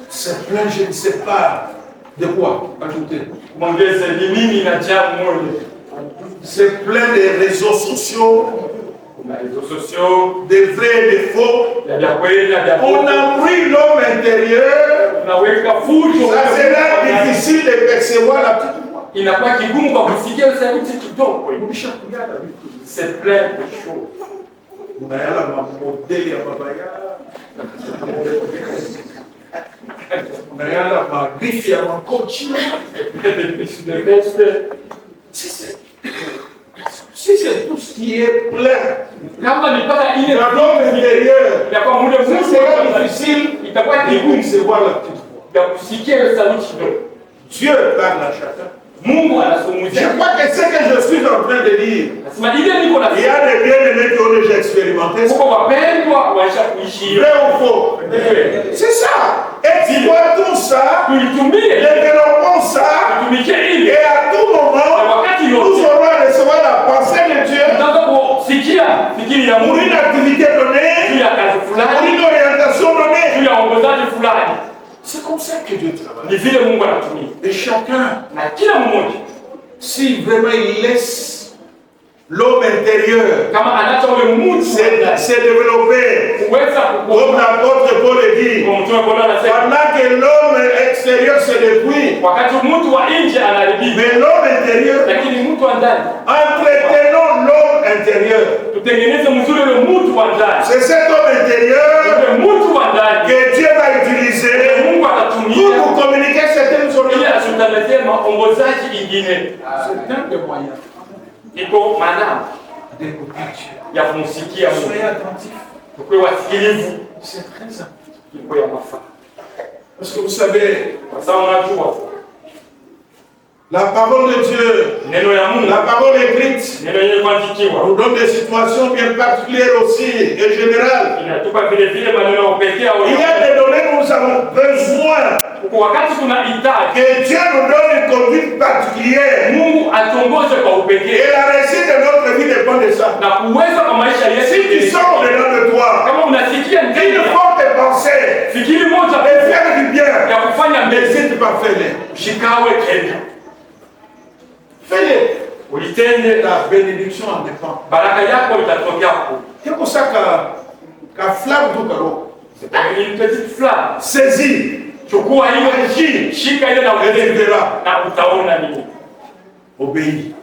c'est plein, je ne sais pas de quoi ajouter. kuongeze ni mimi na jamu moyo. C'est plein de réseaux sociaux, Kuna réseaux sociaux, de vrais et de faux. ya vya kweli na vya On bongo. a pris l'homme intérieur. Tunaweka fujo. Ça sera difficile de percevoir la petite voix. Inakuwa kigumu kwa kusikia sauti kidogo. C'est plein de choses. Unayala mamodeli ya mabaya. Unayala magrifi ya makochi. Si c'est tout ce qui est plein Kama ni paka ile dans l'homme intérieur, ya kwa muda ça sera difficile itakuwa de kigumu percevoir la petite voix. ya kusikia ile sauti kidogo. Dieu parle à chacun. Mungu Je anazungumzia. crois que ce que je suis en train de dire, Nasema ile niko na il y a des bien-aimés qui ont déjà expérimenté ça. huko wapendwa waisha kuishi. Vrai ou faux? C'est ça. Exploitons tout ça, Tulitumie développons ça, tumikie et ile à tout moment, nous aurons à recevoir la pensée de Dieu tunataka kusikia fikiri ya pour Mungu une activité juu donnée, ya kazi pour fulani, une orientation donnée. juu ya uongozaji fulani. C'est comme ça que Dieu travaille. Ni vile Mungu anatumia. Et chacun, Na kila mmoja si vraiment il laisse l'homme intérieur kama anacho ule mtu s'est développé, kuweza comme l'apôtre Paul dit, pendant que l'homme extérieur se détruit, wakati mtu wa nje anaharibika, mais l'homme intérieur, lakini mtu wa ndani, entretenons l'homme intérieur. tutengeneze mzuri ule mtu wa ndani. C'est cet homme intérieur Mtu wa ndani que Dieu va utiliser Mungu pour atatumia nous communiquer certaines ili orientations. atutangazie maongozaji ingine. C'est un des moyens Iko maana d'écouter Dieu. ya kumsikia Mungu. Soyez attentifs. Tukue wasikilivu, C'est très important. iko ya mafaa. Parce que vous savez, Kwa sababu unajua la parole de Dieu, neno ya Mungu, la parole écrite, neno yenye kuandikiwa nous donne des situations bien particulières aussi et générales. inatupa vile vile maneno ya pekee au Il y a des données où nous avons besoin wakati tunahitaji que Dieu nous donne une conduite particulière. Mungu atongoze kwa upekee, Et la réussite de notre vie dépend de ça. na kuweza kwa maisha Si tu yetu. sors dedans de toi, Kama unasikia une ndio forte pensée fikiri moja et faire du bien, ya kufanya mbele, n'hésite pas, fais-le. shikawe kenya, Fais-le. ulitende, La bénédiction en dépend. baraka yako itatokea hapo. C'est pour ça qu'à flamme tout carreau, Une petite flamme, saisis, chukua hiyo, shika ile na et tu verras. na utaona nini. Obéis.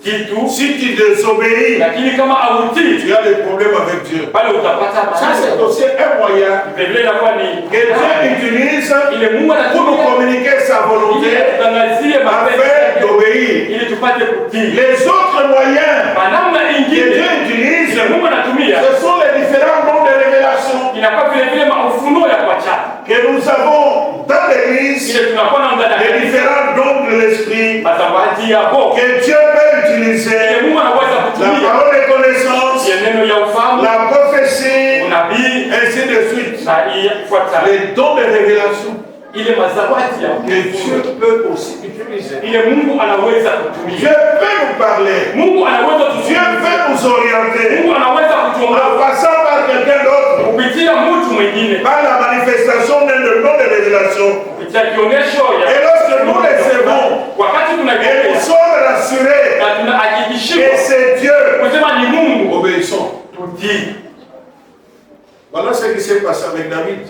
Kitu Si tu désobéis, lakini kama hautii, tu as des problèmes avec Dieu. pale utapata Ça, c'est maneno. aussi un moyen Biblia inakuwa ni que Dieu utilise ile Mungu pour nous anatumia communiquer sa ili volonté tutangazie mapenzi afin yake, d'obéir. ili tupate kutii. Les autres moyens Manamna que ingine Dieu utilise, ile Mungu anatumia ce sont les différents noms de révélation inakuwa vile vile maufunuo ya kuachana, que nous avons dans l'Église, ile tunakuwa na ndani les ya différents dons de l'Esprit mazawadi ya Mungu, que Dieu peut utiliser. ile Mungu anaweza La kutumia, parole de connaissance, ile neno ya ufahamu, la prophétie, unabii ainsi de suite. na ifuata Les dons de révélation ile mazawadi ya que Dieu peut aussi utiliser. ile Mungu anaweza kutumia. Dieu peut nous parler. Mungu anaweza Dieu kutumia, peut nous orienter Mungu anaweza en kutuongoza passant par quelqu'un d'autre, kupitia mtu mwingine, par la manifestation d'un don de révélation. kupitia kionyesho ya. Et lorsque nous recevons Wakati et nous tunageea sommes rassurés na tunahakikishiwa que c'est Dieu, kusema ni Mungu, obéissons. tutii. Voilà ce qui s'est passé avec David.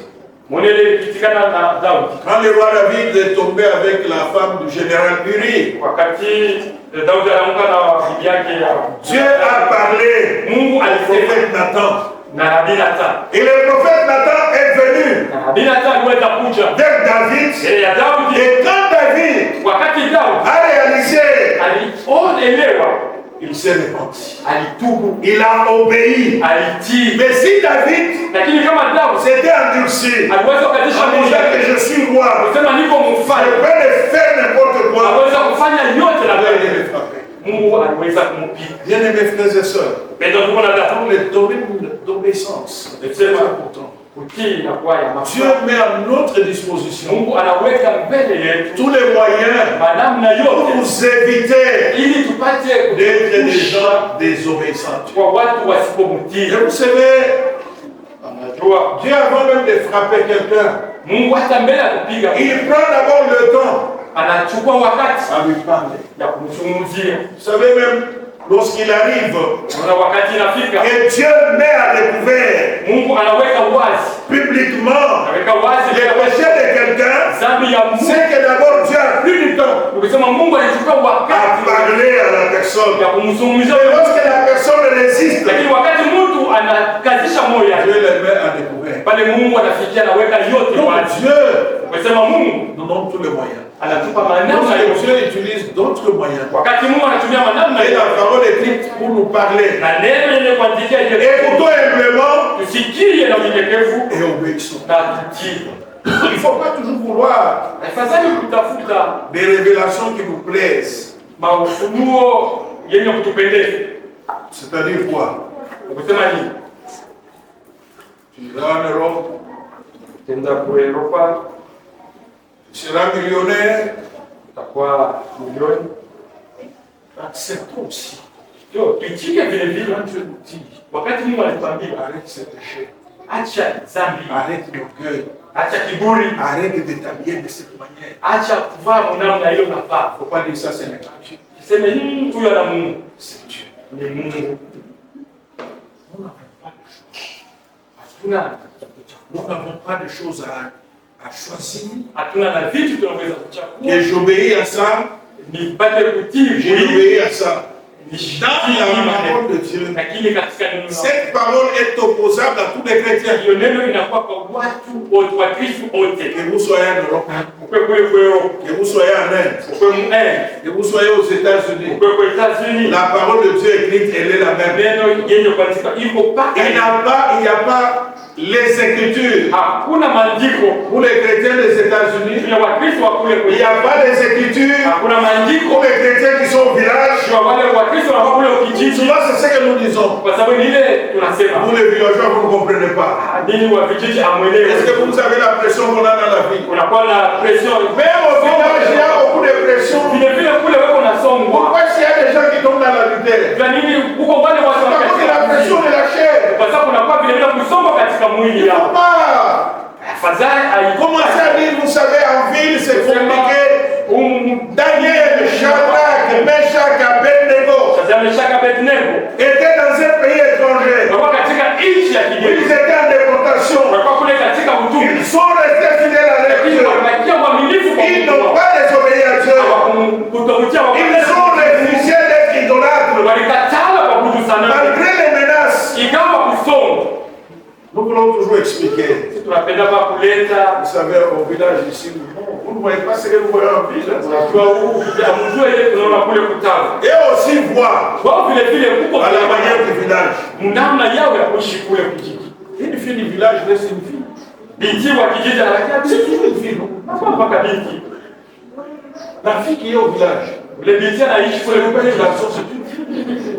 Mwenele ilipitikana na Daudi Quand le roi David est tombé avec la femme du général Uri, wakati Daudi anaamka na bibi yake ya Dieu a parlé Mungu au alisema prophète Nathan. na nabii Nathan, Et le prophète Nathan est venu na nabii Nathan aliweza kuja vers David. mbele ya Daudi. Et quand David Wakati Daudi a réalisé, alielewa, il s'est repenti. alitubu, Il a obéi. alitii. Mais si David Lakini kama Daudi s'était endurci, aliweza kukatisha en moyo disant yake, que je suis roi, kusema niko je mfalme, peux faire n'importe quoi, aweza kufanya yote na Dieu Daudi, allait le frapper. Mungu aliweza kumpiga. Bien-aimés frères et sœurs, Ndio tuko na Daudi. dans les domaines d'obéissance, c'est important. Kutii inakuwa ya Dieu mafaa. met à notre disposition Mungu anaweka mbele yetu tous les moyens manamna pour yote nous éviter ili tupate d'être des kuepusha gens désobéissants. kwa watu wasipomtii. Et vous savez, Anajua Dieu avant même de frapper quelqu'un, Mungu hata mbele ya kupiga il prend d'abord le temps anachukua wakati à lui parler. ya kumzungumzia. Vous savez même, lorsqu'il arrive, Kuna wakati inafika et Dieu met à découvert Mungu anaweka wazi, publiquement anaweka wazi les péchés de quelqu'un, dhambi ya Mungu. c'est que d'abord Dieu a plus du temps Ukisema Mungu alichukua à wakati parler à la personne. ya kumzungumzia, Et lorsque la personne résiste, lakini wakati mtu anakazisha moyo Dieu yake, les met à découvert. pale Mungu anafikia anaweka yote Donc wazi. Dieu Ukisema Mungu nous donne tous les moyens. anatupa maneno Lorsque yote, Dieu utilise d'autres moyens, wakati Mungu anatumia maneno et la yote parole écrite pour nous parler, na neno lenye kuandikia ile, écoutons humblement tusikie na unyenyekevu et obéissons. na tutii. Il ne faut pas toujours vouloir Afadhali kutafuta des révélations qui nous plaisent. maufunuo yenye kutupendeza. C'est-à-dire quoi? Ukisema nini? Tu iras en Europe, Tenda kwa Europa, tu seras millionnaire. utakuwa milioni. Acceptons aussi. Yo, tuitike vile vile. Quand Dieu nous dit, Wakati Mungu alituambia arrête ces péchés, acha dhambi, arrête l'orgueil, acha kiburi, arrête de t'habiller de cette manière. acha kuvaa namna hiyo nafaa. Il ne faut pas dire ça, c'est l'évangile. Tuseme huyu ana Mungu. C'est Dieu. ni Mungu. Nous n'avons pas de choses à choisir. Hatuna na vitu tunaweza kuchagua. Et j'obéis à ça. Nipate kutii. J'obéis à ça. Dans la parole de Dieu, cette parole est opposable à tous les chrétiens. Que vous soyez en Europe, que vous soyez en Inde, que vous soyez aux États-Unis, la parole de Dieu écrite, elle est la même. Il n'y a pas les Écritures. Pour les chrétiens des États-Unis, il n'y a pas les Écritures. Pour les chrétiens qui sont au village, souvent c'est ce que nous disons. Vous les villageois, vous ne comprenez pas. Est-ce que vous avez la pression qu'on a dans la vie? Même au village, il y a beaucoup de pression. Pourquoi s'il y a des gens qui tombent dans l'adultère? C'est à cause de la pression de la chair. Il ne faut pas commencer à dire, vous savez, en ville c'est compliqué. Daniel, Shadrach, Meshach, Abednego étaient dans un pays étranger. Ils étaient en déportation. Ils sont restés fidèles à Dieu. Ils n'ont pas désobéi à Dieu. Ils ont refusé d'être idolâtres. Malgré les menaces. Nous voulons toujours expliquer. Vous savez, au village ici, vous ne voyez pas ce que vous voyez en ville. Et aussi voir à la manière du village. Une fille du village reste une fille. C'est toujours une fille, non? La fille qui est au village. C'est une fille.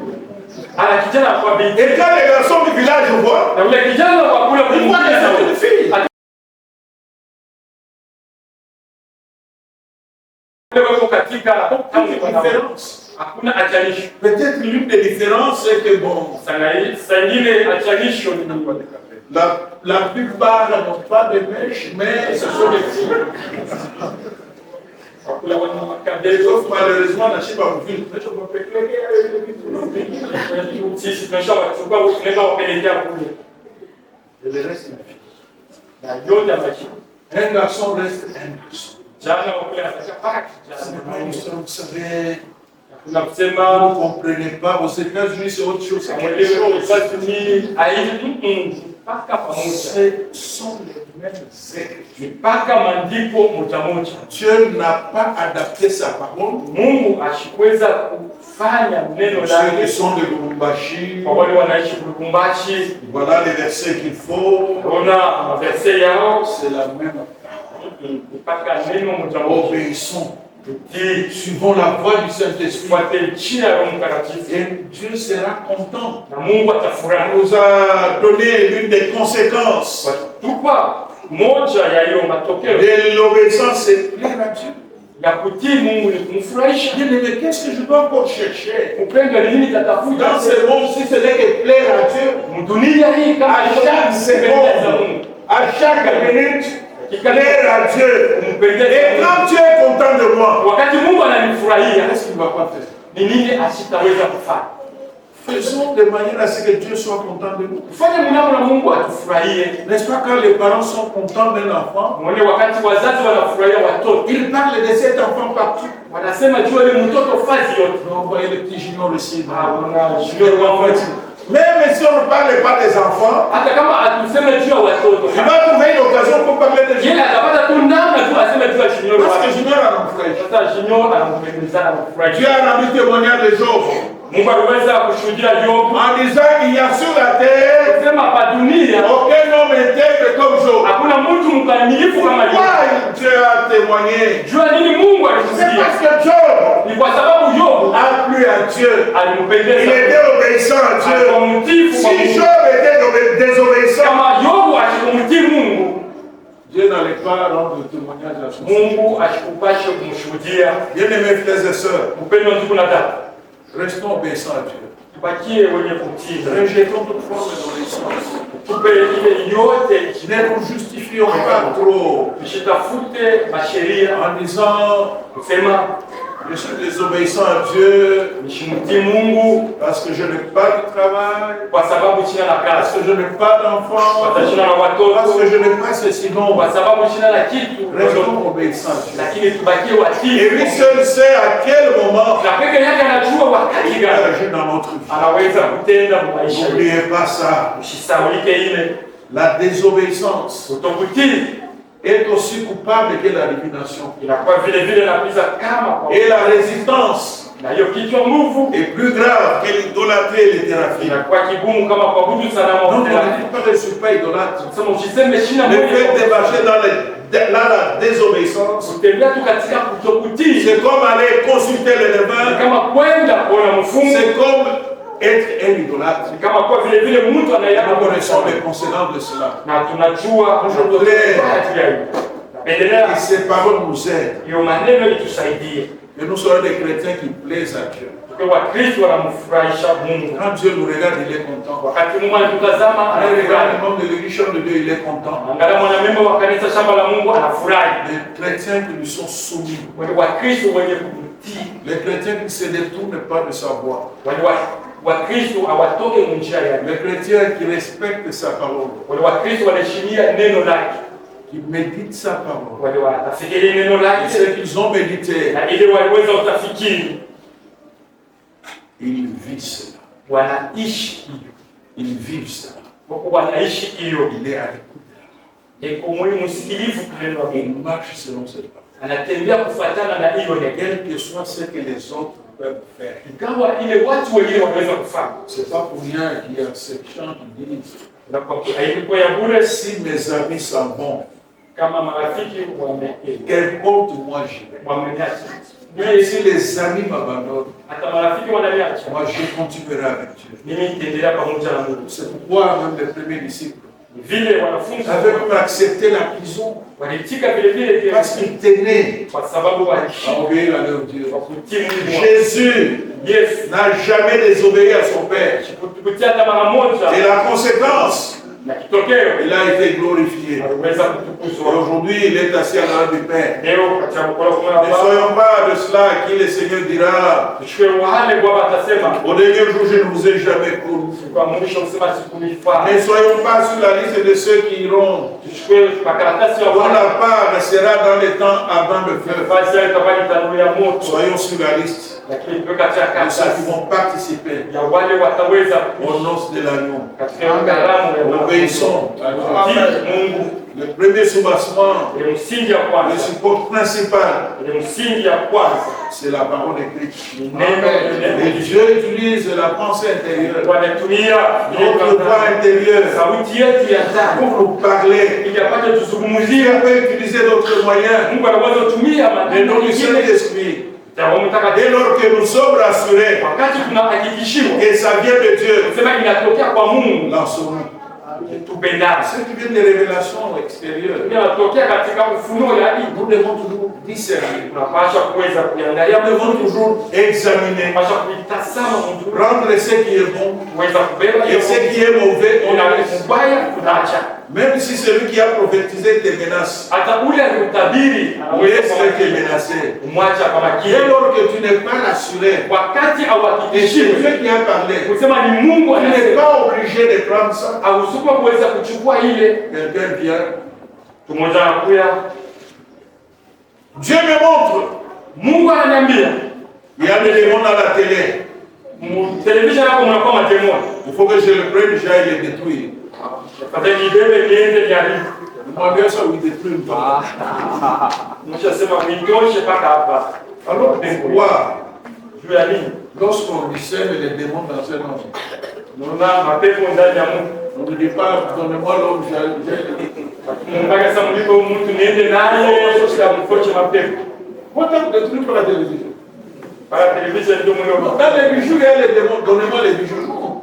Et quand les garçons du village voient, ils voient que c'est une fille. Peut-être l'une des différences, c'est que bon, la plupart n'ont pas de mèches, mais ce sont des filles. Malheureusement, la Chiba vous dit, mais je peux éclairer avec les et le reste, la fille. Un garçon reste un garçon. Vous savez, vous ne comprenez pas. Aux États-Unis, c'est autre chose. Ce sont les mêmes écritures. Dieu n'a pas adapté sa parole. Ceux qui sont de Lubumbashi, voilà les versets qu'il faut. C'est la même. Obéissons. Suivons la voie du Saint-Esprit. Et Dieu sera content. Il nous a donné l'une des conséquences de l'obéissance, c'est plaire à Dieu. Bien-aimé, qu'est-ce que je dois encore chercher dans ce monde si ce n'est que plaire à Dieu? À chaque seconde, à chaque minute, plaire à Dieu. Et quand Dieu est content de moi, qu'est-ce qu'il ne va pas faire? Faisons de manière à ce que Dieu soit content de nous. N'est-ce pas quand les parents sont contents d'un enfant, ils parlent de cet enfant partout. On voyait le petit junior ici. Même si on ne parle pas des enfants, il va trouver une occasion pour parler de Junior. Parce que Junior a un frère. Dieu a rendu témoignage de Job. En disant qu'il y a sur la terre aucun homme intègre comme Job. Pourquoi Dieu a témoigné? C'est parce que Job a plu à Dieu. Il était obéissant à Dieu. Si Job était désobéissant, Dieu n'allait pas rendre le témoignage à son bien-aimés frères et sœurs, restons obéissants à Dieu. Rejetons toute forme d'obéissance. Ne nous justifions pas trop en disant Je suis désobéissant à Dieu nishimutii Mungu parce que je n'ai pas de travail, kwa sababu sina na parce kazi, que je n'ai pas d'enfant, kwa sababu sina na parce watoto, que je n'ai pas ceci. Non, kwa sababu sina na kitu. restons obéissants à Dieu. Lakini tubakie Et watii. lui seul sait à quel moment Na peke yake anajua wakati il gani agit dans notre vie. anaweza kutenda mu maisha yetu. N'oubliez pas ça. Usisaulike ile La désobéissance kutokutii est aussi coupable que la divination. inakuwa vile vile nakuiza kama kwa Et la résistance na hiyo kichwa nguvu est plus grave que l'idolâtrie et l'hétéraphie. inakuwa kigumu kama kwa budu sanamu. Donc, on ne dit pas que je ne suis pas idolâtre. Sema usiseme shina Le moja. fait de marcher dans la désobéissance, Kutembea tu katika kutokutii c'est comme aller consulter le devin, kama kwenda kuona mfumo, c'est comme être un idolâtre. kama kwa vile vile mtu anayaka Nous connaissons les conséquences de cela. na tunajua Et ces paroles nous aident. hiyo maneno itusaidie Que nous soyons des chrétiens qui plaisent à Dieu. kwa Wakristo wanamfurahisha Mungu. Quand Dieu nous regarde, il est content. Wakati Mungu anatutazama Quand il regarde anafurahi. le membre de l'église chambre de Dieu, il est content. Angalia mwanamemba wa kanisa shamba la Mungu anafurahi. Les chrétiens qui lui sont soumis, Wale Wakristo wenye kumtii, les chrétiens qui ne se détournent pas de sa voix, wale Wakristo hawatoke njia yake, les chrétiens qui respectent sa parole, wale Wakristo wanaheshimia neno lake, qui méditent sa parole. wale watafikiria neno Et lake ceux qu'ils ont médité, na ile waliweza utafikiri, ils vivent cela. wanaishi hiyo, Ils vivent cela. wako wanaishi hiyo. Il est à l'écoute. Eko mwenye msikilivu kuneno la Il Mungu, marche selon cette parole. anatembea kufuatana na hiyo neno, Quel que soit ce que les autres peuvent faire. ingawa ile watu wengine wanaweza kufanya. C'est pas pour rien qu'il y a ces gens qui disent Na kwa haikuwa ya bure, si mes amis s'en vont, kama marafiki qu'importe moi j'irai. wameniacha, Même si les amis m'abandonnent, hata marafiki wananiacha, moi je continuerai avec Dieu. mimi nitaendelea pamoja na Mungu. C'est pourquoi même les premiers disciples Vile wanafunzi avaient même accepté la prison walitika vile vile parce qu'ils tenaient kwa sababu à walishika obéir à leur Dieu. kutii Mungu. Jésus Yesu n'a jamais désobéi à son Père. kupitia hata mara moja, Et la conséquence, na kitokeo il a été glorifié. aliweza Et kutukuzwa. aujourd'hui, il est assis à la droite du Père. Leo katika mkono wa Ne Baba soyons pas de cela à qui le Seigneur dira tuchukue wale Baba atasema au dernier jour, je ne vous ai jamais connu. kwa mwisho kusema sikunifaa. Ne soyons pas sur la liste de ceux qui iront, Tuchukue makaratasi ya dont Bwana, la part sera dans les temps avant le feu. basi yale tabani tanuru ya moto, Soyons sur la liste lakini tuwe katika de ceux qui karatasi vont participer ya wale wataweza aux noces de l'agneau. katika karamu ya Obéissons à kutii Dieu. Mungu. Le premier soubassement, Ile msingi ya le kwanza, support principal, ile msingi ya kwanza c'est la parole écrite. ni neno. Et Dieu utilise la pensée intérieure, Wanatumia notre voix intérieure, sauti yetu ya ndani pour nous parler. ili apate Dieu tuzungumzie. peut utiliser d'autres moyens, Mungu anaweza kutumia le maneno nom du mengine Saint-Esprit. ya Roho Mtakatifu. Dès lors que nous sommes rassurés Wakati tunahakikishiwa que ça vient de Dieu, kusema inatokea kwa Mungu, lançons-nous. tupendane. Ce qui vient des révélations extérieures, Inatokea katika ufunuo ya dini, nous devons toujours discerner. tunapaswa kuweza kuangalia, Nous devons toujours examiner, tunapaswa kuitazama mtu, prendre ce qui est bon kuweza kubeba et ce qui est mauvais, on na laisse. mbaya tunaacha. Même si celui qui a prophétisé te menace, Hata ule aliyetabiri anaweza laisse kwa te makini menacer. kumwacha kwa makini. Dès lors que tu n'es pas rassuré, Wakati et c'est hauhakikishiwi Dieu qui a parlé, kusema ni Mungu tu n'es anasema, pas obligé de prendre ça. hausukuma kuweza kuchukua ile. Quelqu'un vient, Tumoja anakuya, Dieu me montre, Mungu ananiambia, il y a des démons dans la télé, television yako mnakuwa matemoni, il faut que je le prenne, j'aille les détruire. fadhali nibebe niende jaribu. Moi bien ça, oui, détruire une part. Mshasema mwitoshe mpaka hapa. Alors pourquoi, Juu ya nini? lorsqu'on discerne les démons dans un homme, Naona mapepo ndani ya mtu. on ne dit pas, donnez-moi l'homme, j'aille. Mpaka sasa mlipo mtu niende naye sasa mfoche mapepo. Pourquoi vous détruisez pour la télévision? Para television ndio mlio. Dans les bijoux, il y a les démons, donnez-moi les bijoux. Non.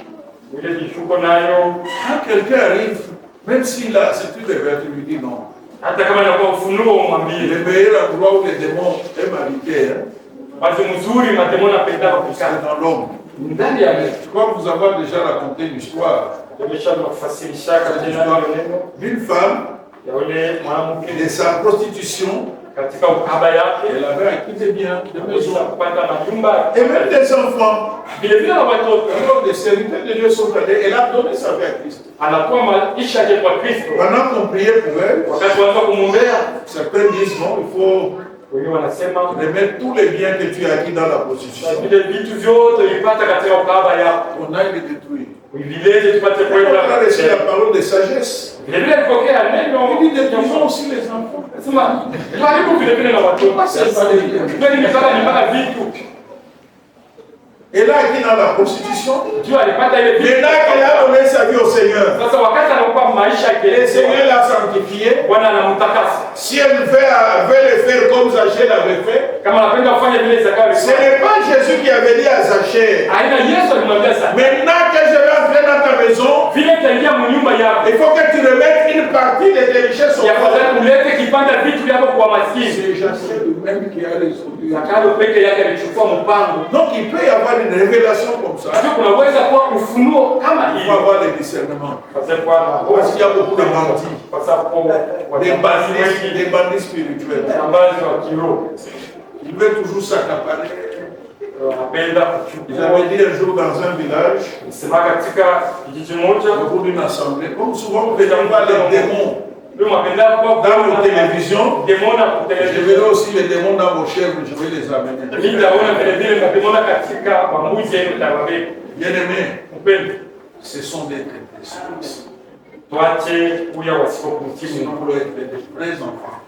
Ile jishuko nayo. Quand quelqu'un arrive, même s'il a, c'est une vertu, tu lui dis non. Hata kama inakuwa ufunuo umwambie. Le meilleur endroit où les démons aiment habiter, hein, Basi mzuri matemoni apenda c'est kukaa. dans l'homme. Ndani ya mtu. Je crois vous avoir déjà raconté l'histoire Nimeshamfasirisha katika neno d'une femme ya ule mwanamke de sa prostitution katika ukahaba yake, elle avait acquis des biens, des maisons. kupata majumba Et même des enfants. vile vile na watoto. Alors les serviteurs de Dieu sont allés, elle a donné sa vie à Christ. Anakuwa maisha yake kwa Kristo. Pendant qu'on priait pour elle, Wakati watu kumwombea, certains disent non, il faut wengine wanasema remettre tous les biens que tu as acquis dans la prostitution. vile vitu vyote ulipata katika ukahaba yako On aille les détruire. uvilete tupate On kwenda. a reçu la parole de sagesse. Vile vile alipokea neno, On dit détruisons aussi les enfants. sema karibu vile vile na watoto. Mimi nitaka nipata vitu. Elle a acquis dans la prostitution. Jua alipata ile vitu. Maintenant qu'elle a donné sa vie au Seigneur, Sasa wakati anakupa maisha le yake, Seigneur l'a sanctifiée. Bwana anamtakasa. Si elle veut le faire comme Zachée l'avait fait, Kama anapenda kufanya vile Zakayo ce alifanya. n'est pas Jésus qui avait dit à Zachée, Aina Yesu alimwambia sasa, maintenant que je vais entrer dans ta maison, vile utaingia mnyumba yako, il faut que tu remettes une partie de tes richesses au ya kwanza pauvres. ulete kipanda vitu vyako kwa maskini. C'est Zachée lui-même qui a résolu. Zakayo peke yake alichukua mpango. Donc il peut y avoir une révélation comme ça. Sio kunaweza kuwa ufunuo kama Il hii. faut avoir le discernement. Kwa sababu Parce qu'il y a beaucoup de bandits, kwa sababu des bandits spirituels. ambazo wa kiroho Ils veulent toujours s'accaparer. wanapenda Ils kuchukua. avaient dit un jour dans un village, Sema katika kijiji moja au cours d'une assemblée, comme souvent vous voyez les démons ndio mapenda kwa dans nos télévisions, demona je kutelevisheni. verrai aussi les démons dans vos chèvres, je vais les amener. Nitaona vile vile mtamona katika maamuzi yenu mtawabeba. Bien-aimés, Mpendo, ce sont des traités. tuache kuya wasikokumtimu. Sinon, vous doit être des vrais enfants.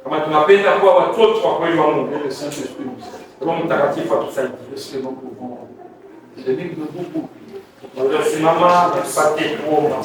Kama tunapenda kuwa watoto wa kweli wa Mungu, Et le Saint-Esprit nous aide. Roho Mtakatifu atusaidie. Est-ce que nous pouvons venir de beaucoup? Tunasimama tupate kuomba.